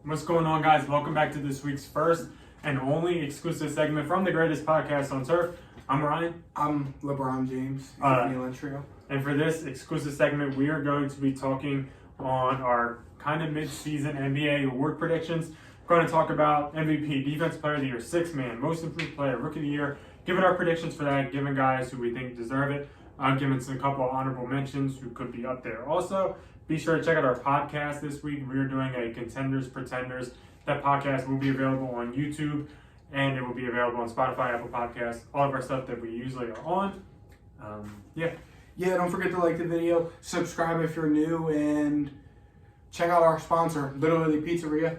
What's going on, guys? Welcome back to this week's first and only exclusive segment from the greatest podcast on turf. I'm Ryan. I'm LeBron James, Trio. And for this exclusive segment, we are going to be talking on our kind of mid-season NBA Award predictions. We're going to talk about MVP, Defensive Player of the Year, Sixth Man, Most Improved Player, Rookie of the Year, giving our predictions for that, giving guys who we think deserve it. I'm giving a couple of honorable mentions who could be up there. Also, be sure to check out our podcast this week. We are doing a Contenders, Pretenders. That podcast will be available on YouTube, and it will be available on Spotify, Apple Podcasts, all of our stuff that we usually are on. Yeah, don't forget to like the video, subscribe if you're new, and check out our sponsor, Little Italy Pizzeria,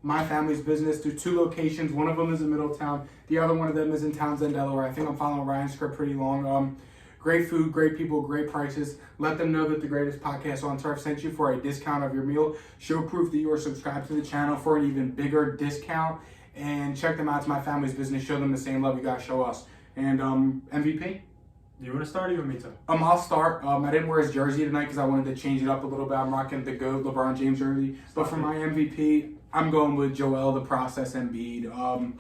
my family's business. There's 2 locations. One of them is in Middletown. The other one of them is in Townsend, Delaware. I think I'm following Ryan's script pretty long. Great food, great people, great prices. Let them know that the greatest podcast on turf sent you for a discount of your meal. Show proof that you are subscribed to the channel for an even bigger discount. And check them out. It's my family's business. Show them the same love you guys show us. And MVP? Do you want to start or you want me to? I'll start. I didn't wear his jersey tonight because I wanted to change it up a little bit. I'm rocking the GOAT LeBron James jersey. But for my MVP, I'm going with Joel the Process Embiid.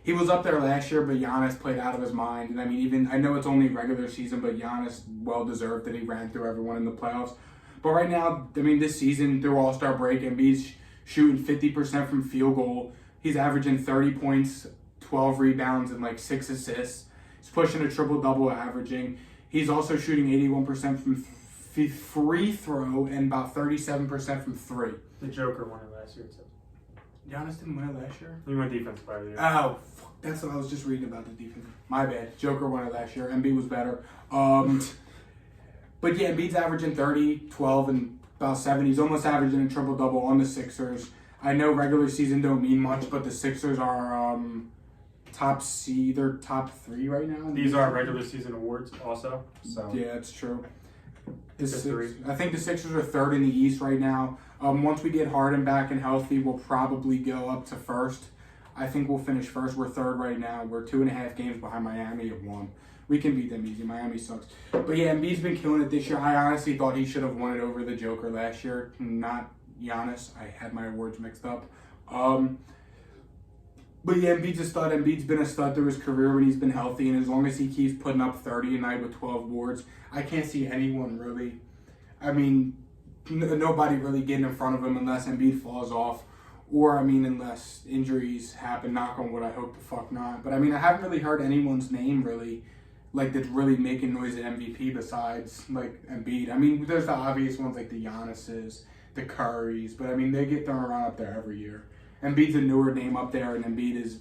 He was up there last year, but Giannis played out of his mind. And I know it's only regular season, but Giannis well-deserved that he ran through everyone in the playoffs. But right now, this season through All-Star break, Embiid's shooting 50% from field goal. He's averaging 30 points, 12 rebounds, and 6 assists. He's pushing a triple-double averaging. He's also shooting 81% from free throw and about 37% from three. The Joker won it last year, too. Giannis didn't win it last year? He won Defensive Player of the Year. Oh, fuck. That's what I was just reading about the defense. My bad. Joker won it last year. Embiid was better. But yeah, Embiid's averaging 30, 12, and about 7. He's almost averaging a triple-double on the Sixers. I know regular season don't mean much, but the Sixers are they're top 3 right now. These are regular season awards also. So yeah, it's true. I think the Sixers are 3rd in the East right now. Once we get Harden back and healthy, we'll probably go up to 1st. I think we'll finish 1st. We're 3rd right now. We're 2.5 games behind Miami at 1. We can beat them easy. Miami sucks. But yeah, Embiid's been killing it this year. I honestly thought he should have won it over the Joker last year, not Giannis. I had my awards mixed up. But yeah, Embiid's a stud. Embiid's been a stud through his career when he's been healthy, and as long as he keeps putting up 30 a night with 12 boards, I can't see anyone really. Nobody really getting in front of him unless Embiid falls off, or unless injuries happen. Knock on wood, I hope the fuck not. But I haven't really heard anyone's name really, that's really making noise at MVP besides Embiid. There's the obvious ones like the Giannis's, the Currys, but they get thrown around up there every year. Embiid's a newer name up there, and Embiid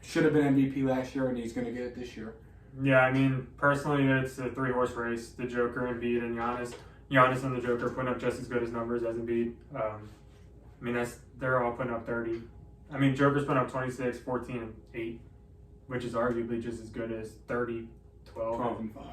should have been MVP last year, and he's going to get it this year. Yeah, personally, it's a 3-horse race. The Joker, Embiid, and Giannis. Giannis and the Joker putting up just as good as numbers as Embiid. They're all putting up 30. Joker's putting up 26, 14, and 8, which is arguably just as good as 30, 12 and 5.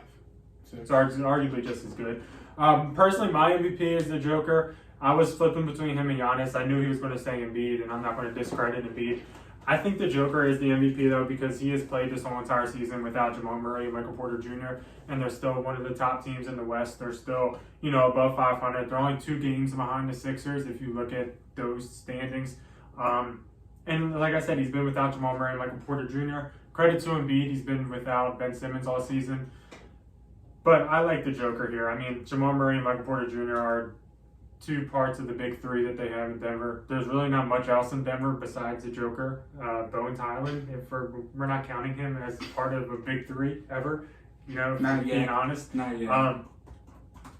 So it's arguably just as good. Personally, my MVP is the Joker. I was flipping between him and Giannis. I knew he was going to say Embiid, and I'm not going to discredit Embiid. I think the Joker is the MVP, though, because he has played this whole entire season without Jamal Murray and Michael Porter Jr., and they're still one of the top teams in the West. They're still, above 500. They're only 2 games behind the Sixers if you look at those standings. And like I said, he's been without Jamal Murray and Michael Porter Jr. Credit to Embiid. He's been without Ben Simmons all season. But I like the Joker here. Jamal Murray and Michael Porter Jr. are 2 parts of the big 3 that they have in Denver. There's really not much else in Denver besides the Joker. Bones Highland, if we're not counting him as part of a big 3 ever, being honest. Not yet.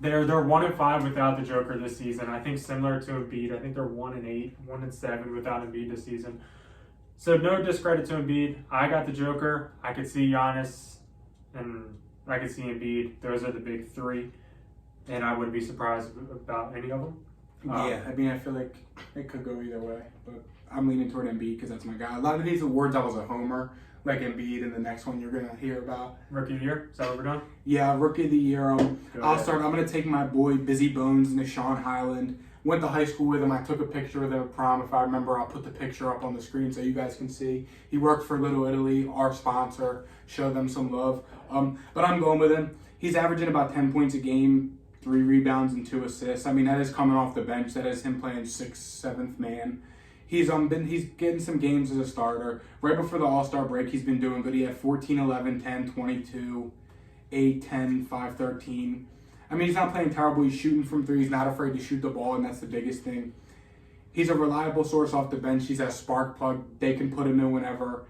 They're 1-5 without the Joker this season. I think similar to Embiid. I think they're 1-8, 1-7 without Embiid this season. So no discredit to Embiid. I got the Joker. I could see Giannis, and I could see Embiid. Those are the big 3. And I wouldn't be surprised about any of them. I feel like it could go either way. But I'm leaning toward Embiid because that's my guy. A lot of these awards, I was a homer, like Embiid, and the next one you're going to hear about. Rookie of the Year? Is that what we're doing? Yeah, Rookie of the Year. I'll start. I'm going to take my boy, Busy Bones, Nishan Highland. Went to high school with him. I took a picture with him at prom. If I remember, I'll put the picture up on the screen so you guys can see. He worked for Little Italy, our sponsor. Show them some love. But I'm going with him. He's averaging about 10 points a game, 3 rebounds and 2 assists. That is coming off the bench. That is him playing 6th, 7th man. He's getting some games as a starter. Right before the All-Star break, he's been doing good. He had 14, 11, 10, 22, 8, 10, 5, 13. I mean, he's not playing terrible. He's shooting from three. He's not afraid to shoot the ball, and that's the biggest thing. He's a reliable source off the bench. He's a spark plug. They can put him in whenever.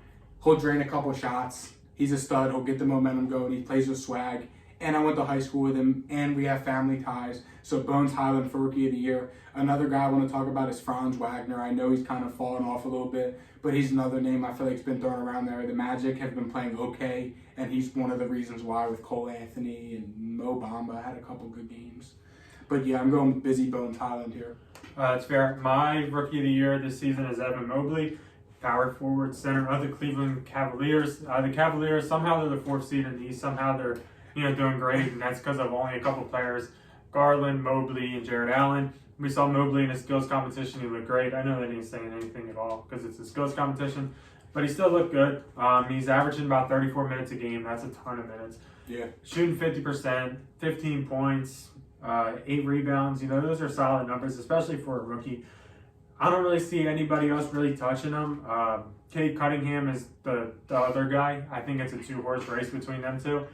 He'll drain a couple shots. He's a stud. He'll get the momentum going. He plays with swag. And I went to high school with him, and we have family ties. So Bones Highland for Rookie of the Year. Another guy I want to talk about is Franz Wagner. I know he's kind of fallen off a little bit, but he's another name I feel like has been thrown around there. The Magic have been playing okay, and he's one of the reasons why with Cole Anthony and Mo Bamba had a couple good games. But yeah, I'm going with Busy Bones Highland here. That's fair. My Rookie of the Year this season is Evan Mobley, power forward center of the Cleveland Cavaliers. The Cavaliers, somehow they're the fourth seed in the East. Somehow they're doing great, and that's because of only a couple players, Garland, Mobley, and Jared Allen. We saw Mobley in a skills competition. He looked great. I know that ain't saying anything at all because it's a skills competition, but he still looked good. He's averaging about 34 minutes a game. That's a ton of minutes. Yeah. Shooting 50%, 15 points, 8 rebounds. Those are solid numbers, especially for a rookie. I don't really see anybody else really touching him. Cade Cunningham is the other guy. I think it's a 2-horse race between them two.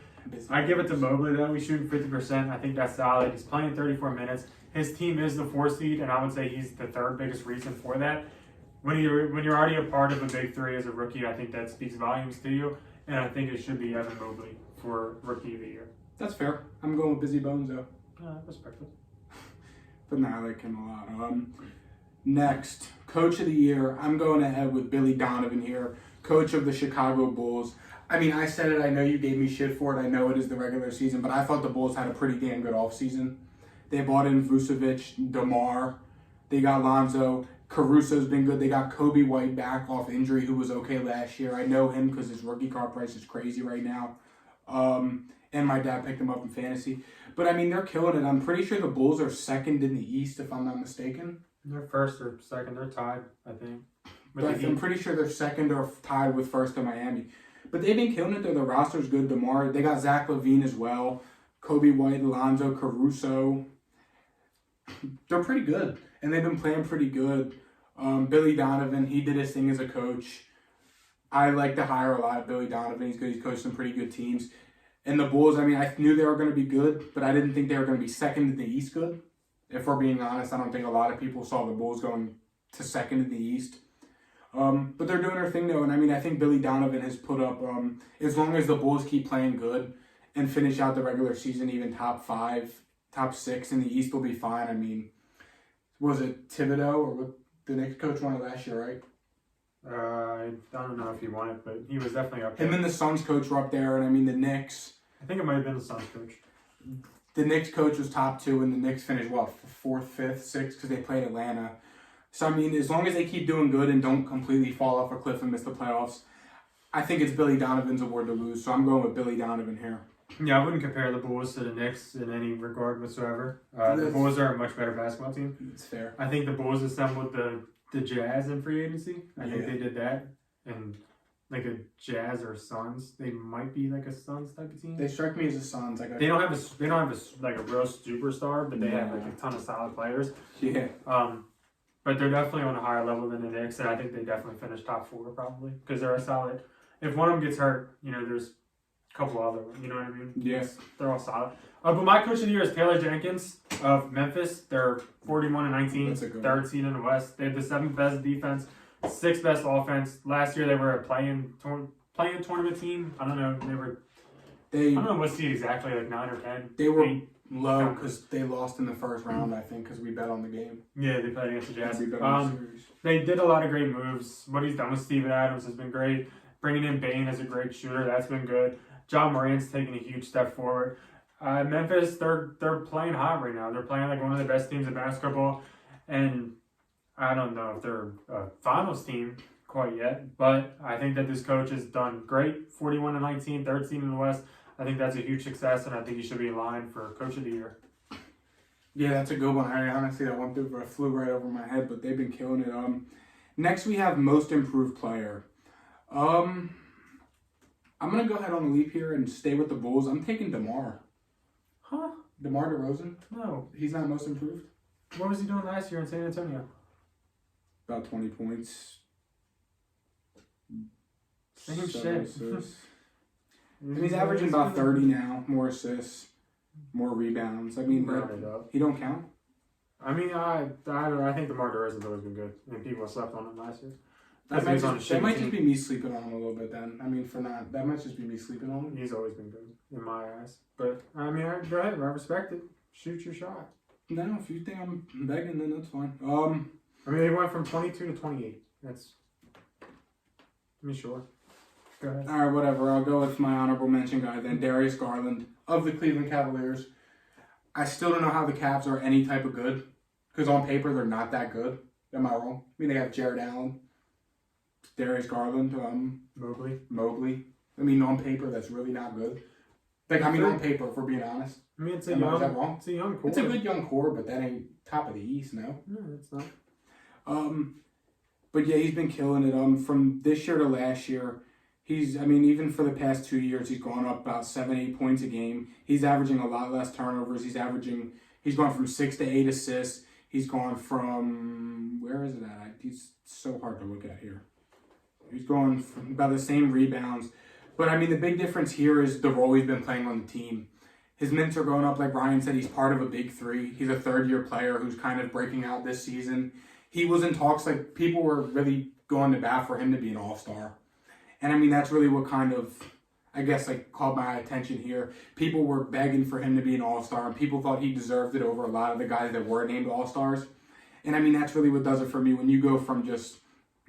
I give it to Mobley, though. He's shooting 50%. I think that's solid. He's playing 34 minutes. His team is the 4th seed, and I would say he's the 3rd biggest reason for that. When you're already a part of a big three as a rookie, I think that speaks volumes to you, and I think it should be Evan Mobley for Rookie of the Year. That's fair. I'm going with Busy Bones, though. Respectful. But I like him a lot. Next, Coach of the Year. I'm going ahead with Billy Donovan here, coach of the Chicago Bulls. I mean, I said it. I know you gave me shit for it. I know it is the regular season, but I thought the Bulls had a pretty damn good offseason. They bought in Vucevic, DeMar. They got Lonzo. Caruso's been good. They got Kobe White back off injury, who was okay last year. I know him because his rookie card price is crazy right now. And my dad picked him up in fantasy. But, I mean, they're killing it. I'm pretty sure the Bulls are 2nd in the East, if I'm not mistaken. They're 1st or 2nd. They're tied, I think. I'm pretty sure they're 2nd or tied with 1st in Miami. But they've been killing it there. The roster's good. DeMar. They got Zach LaVine as well. Kobe White, Lonzo, Caruso. They're pretty good. And they've been playing pretty good. Billy Donovan, he did his thing as a coach. I like to hire a lot of Billy Donovan. He's good. He's coached some pretty good teams. And the Bulls, I mean, I knew they were going to be good, but I didn't think they were going to be 2nd in the East good. If we're being honest, I don't think a lot of people saw the Bulls going to 2nd in the East. But they're doing their thing, though. And, I mean, I think Billy Donovan has put up, as long as the Bulls keep playing good and finish out the regular season even top 5, top 6 in the East will be fine. I mean, was it Thibodeau or what? The Knicks coach won it last year, right? I don't know if he won it, but he was definitely up there. Him and the Suns coach were up there, and I mean the Knicks. I think it might have been the Suns coach. The Knicks coach was top 2, and the Knicks finished, 4th, 5th, 6th, because they played Atlanta. So, I mean, as long as they keep doing good and don't completely fall off a cliff and miss the playoffs, I think it's Billy Donovan's award to lose, so I'm going with Billy Donovan here. Yeah, I wouldn't compare the Bulls to the Knicks in any regard whatsoever. The Bulls are a much better basketball team. It's fair. I think the Bulls assembled the Jazz in free agency. I think they did that. And like a Jazz or Suns, they might be like a Suns type of team. They strike me as a Suns. They don't have like a real superstar, but they have like a ton of solid players. Yeah. But they're definitely on a higher level than the Knicks, and I think they definitely finish top 4 probably because they're a solid. If one of them gets hurt, there's a couple other ones. You know what I mean? Yes. They're all solid. But my coach of the year is Taylor Jenkins of Memphis. They're 41-19, 3rd seed in the West. They have the 7th best defense, 6th best offense. Last year they were a play-in tournament team. I don't know. I don't know what seed exactly, like 9 or 10. They were low because they lost in the first round, I think, because we bet on the game. Yeah, they played against the Jazz. The they did a lot of great moves. What he's done with Steven Adams has been great. Bringing in Bane as a great shooter, that's been good. John Morant's taking a huge step forward. Memphis, they're playing hot right now. They're playing like one of the best teams in basketball, and I don't know if they're a finals team quite yet, but I think that this coach has done great. 41-19, 3rd seed in the West. I think that's a huge success, and I think he should be in line for Coach of the Year. Yeah, that's a good one. I honestly, that one flew right over my head, but they've been killing it. Next we have Most Improved Player. I'm gonna go ahead on a leap here and stay with the Bulls. I'm taking DeMar. Huh? DeMar DeRozan? No. He's not Most Improved? What was he doing last year in San Antonio? about 20 points. Same 7 shit. assists. And he's averaging about 30 now. More assists, more rebounds. I mean, Round it up. he don't count. I mean, I think DeMar DeRozan's always been good, and people slept on him last year. That might just be me sleeping on him a little bit then. I mean, that might just be me sleeping on him. He's always been good in my eyes. But, I mean, go ahead. I respect it. Shoot your shot. No, if you think I'm begging, then that's fine. I mean, he went from 22 to 28. That's... I mean, sure. Go ahead. All right, whatever. I'll go with my honorable mention guy then, Darius Garland of the Cleveland Cavaliers. I still don't know how the Cavs are any type of good, because on paper they're not that good. Am I wrong? I mean, they have Jared Allen, Darius Garland, Mobley. I mean, on paper that's really not good. Like, I mean, on paper, if we're being honest. I mean, is that wrong? It's a young core. It's a good young core, but that ain't top of the East, no. No, it's not. But yeah, he's been killing it. From this year to last year, even for the past 2 years, he's gone up about 7-8 points a game. He's averaging a lot less turnovers. He's gone from 6 to 8 assists. He's gone from, where is it at? He's so hard to look at here. He's going from about the same rebounds. But I mean, the big difference here is the role he's been playing on the team. His minutes are going up, like Ryan said. He's part of a big three. He's a third-year player who's kind of breaking out this season. He was in talks, like, people were really going to bat for him to be an all-star. And I mean, that's really what kind of, I guess, like, caught my attention here. People were begging for him to be an all-star, and people thought he deserved it over a lot of the guys that were named all-stars. And I mean, that's really what does it for me. When you go from just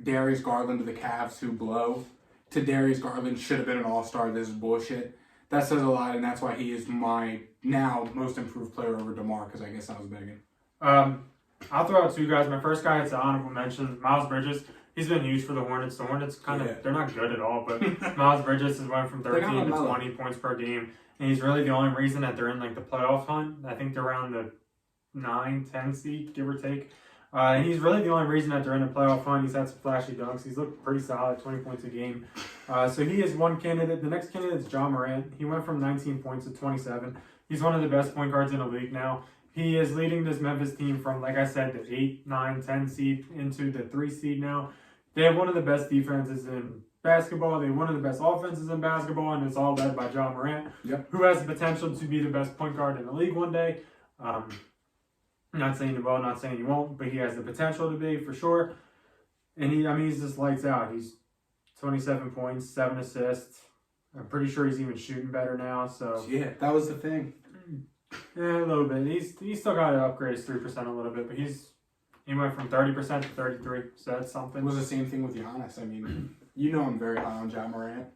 Darius Garland to the Cavs who blow, to Darius Garland should have been an all-star, this is bullshit. That says a lot, and that's why he is my now most improved player over DeMar, because I guess I was begging. I'll throw out two guys. My first guy, it's an honorable mention, Miles Bridges. He's been huge for the Hornets. The Hornets they're not good at all, but Miles Bridges has went from 13 to 20 points per game, and he's really the only reason that they're in like the playoff hunt. I think they're around the 9-10 seed, give or take. And he's really the only reason that they're in the playoff hunt. He's had some flashy dunks. He's looked pretty solid, 20 points a game. So he is one candidate. The next candidate is John Morant. He went from 19 points to 27. He's one of the best point guards in the league now. He is leading this Memphis team from, like I said, the 8, 9, 10 seed into the 3 seed now. They have one of the best defenses in basketball. They have one of the best offenses in basketball, and it's all led by John Morant, who has the potential to be the best point guard in the league one day. Not saying you will, not saying you won't, but he has the potential to be, for sure. And he's just lights out. He's 27 points, 7 assists. I'm pretty sure he's even shooting better now. So yeah, that was the thing. Yeah, a little bit. He's still got to upgrade his 3% a little bit, but he went from 30% to 33%, so that's something. It was the same thing with Giannis. I mean, you know I'm very high on John Morant.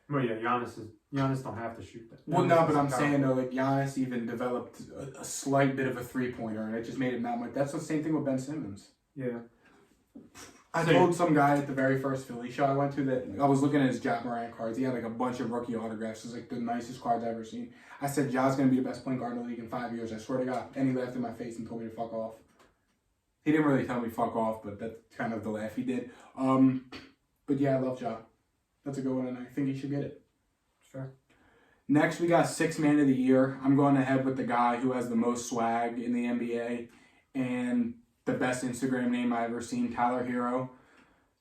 Well, yeah, Giannis don't have to shoot that. Well, no, but I'm saying, though, like, Giannis even developed a slight bit of a three-pointer, and it just made him that much. That's the same thing with Ben Simmons. Yeah. I told some guy at the very first Philly show I went to that I was looking at his Ja Morant cards. He had like a bunch of rookie autographs. It was like the nicest cards I've ever seen. I said, Ja's going to be the best point guard in the league in 5 years. I swear to God. And he laughed in my face and told me to fuck off. He didn't really tell me fuck off, but that's kind of the laugh he did. But yeah, I love Ja. That's a good one, and I think he should get it. Sure. Next, we got Sixth Man of the Year. I'm going ahead with the guy who has the most swag in the NBA and the best Instagram name I've ever seen, Tyler Hero.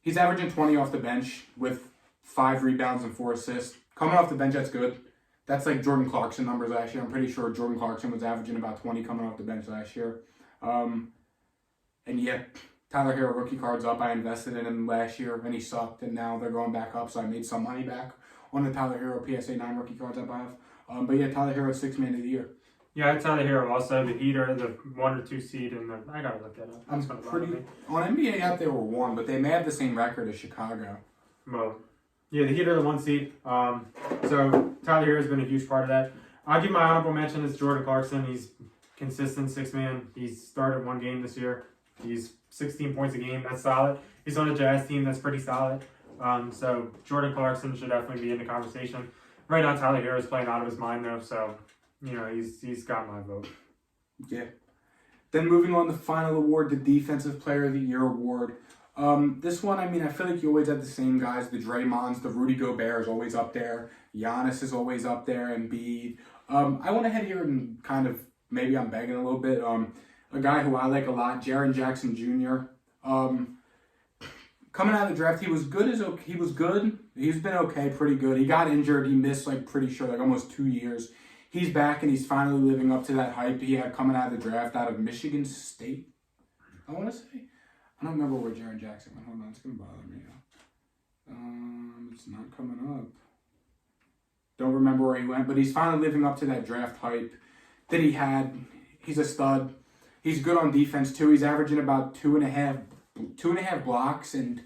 He's averaging 20 off the bench with 5 rebounds and 4 assists. Coming off the bench, that's good. That's like Jordan Clarkson numbers last year. I'm pretty sure Jordan Clarkson was averaging about 20 coming off the bench last year. And yeah, Tyler Hero rookie card's up. I invested in him last year and he sucked, and now they're going back up, so I made some money back on the Tyler Hero PSA 9 rookie cards I have. But yeah, Tyler Hero, Sixth Man of the Year. Yeah, I Tyler Hero also the Heat are the 1 or 2 seed, and I gotta look that up. I'm pretty on NBA out. They were 1, but they may have the same record as Chicago. Well, yeah, the Heat are the 1 seed. So Tyler Hero has been a huge part of that. I'll give my honorable mention is Jordan Clarkson. He's consistent 6-man. He's started 1 game this year. He's 16 points a game. That's solid. He's on a Jazz team. That's pretty solid. So Jordan Clarkson should definitely be in the conversation. Right now, Tyler Hero is playing out of his mind though, so. You know, he's got my vote. Yeah. Then moving on, the final award, the Defensive Player of the Year award. This one, I mean, I feel like you always have the same guys. The Draymonds, the Rudy Gobert is always up there. Giannis is always up there, and Embiid. I went ahead here and kind of, maybe I'm begging a little bit. A guy who I like a lot, Jaren Jackson Jr. coming out of the draft, he was good. He was good. He's been okay, pretty good. He got injured. He missed pretty sure almost 2 years. He's back and he's finally living up to that hype he had coming out of the draft out of Michigan State. I want to say. I don't remember where Jaren Jackson went. Hold on, it's gonna bother me now. It's not coming up. Don't remember where he went, but he's finally living up to that draft hype that he had. He's a stud. He's good on defense too. He's averaging about two and a half blocks and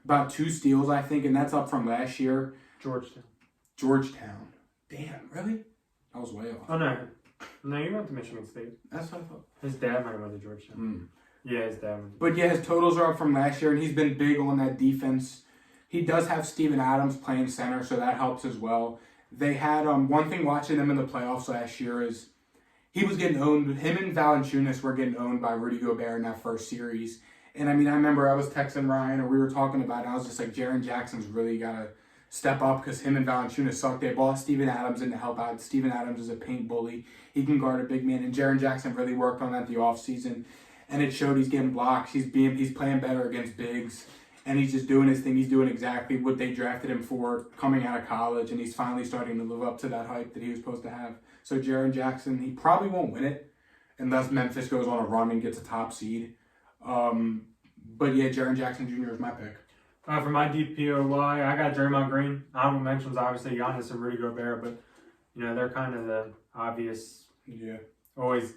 about 2 steals, I think, and that's up from last year. Georgetown. Damn, really? I was way off. Oh no, he went to Michigan State. That's what I thought. His dad might have went to Georgetown. Yeah, his dad. But yeah, his totals are up from last year, and he's been big on that defense. He does have Steven Adams playing center, so that helps as well. They had one thing watching them in the playoffs last year is he was getting owned. Him and Valanciunas were getting owned by Rudy Gobert in that first series. And I mean, I remember I was texting Ryan, or we were talking about it, and I was just like, Jaren Jackson's really got to step up because him and Valanciunas suck. They bought Steven Adams in to help out. Steven Adams is a paint bully. He can guard a big man, and Jaren Jackson really worked on that the offseason. And it showed he's getting blocks. He's playing better against bigs. And he's just doing his thing. He's doing exactly what they drafted him for coming out of college. And he's finally starting to live up to that hype that he was supposed to have. So Jaren Jackson, he probably won't win it unless Memphis goes on a run and gets a top seed. But yeah, Jaren Jackson Jr. is my pick. For my DPOY, I got Draymond Green. Honorable mentions, obviously, Giannis and Rudy Gobert. But, they're kind of the obvious, always,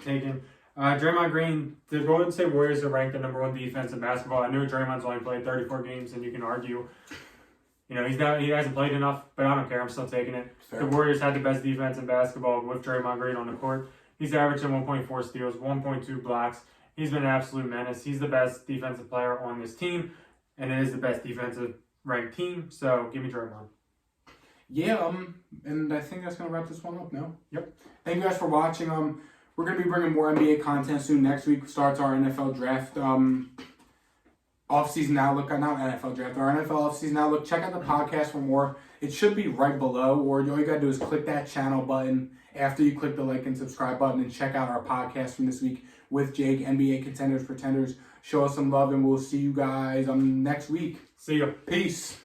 taken. Draymond Green, the Golden State Warriors are ranked the #1 defense in basketball. I know Draymond's only played 34 games, and you can argue, he hasn't played enough, but I don't care. I'm still taking it. Fair. The Warriors had the best defense in basketball with Draymond Green on the court. He's averaging 1.4 steals, 1.2 blocks. He's been an absolute menace. He's the best defensive player on this team, and it is the best defensive ranked team. So give me Draymond. Yeah, and I think that's gonna wrap this one up now. Yep. Thank you guys for watching. We're going to be bringing more NBA content soon. Next week starts our NFL draft off-season outlook. Not NFL draft, our NFL off-season outlook. Check out the podcast for more. It should be right below, or all you got to do is click that channel button after you click the like and subscribe button and check out our podcast from this week with Jake, NBA Contenders, Pretenders. Show us some love, and we'll see you guys next week. See ya. Peace.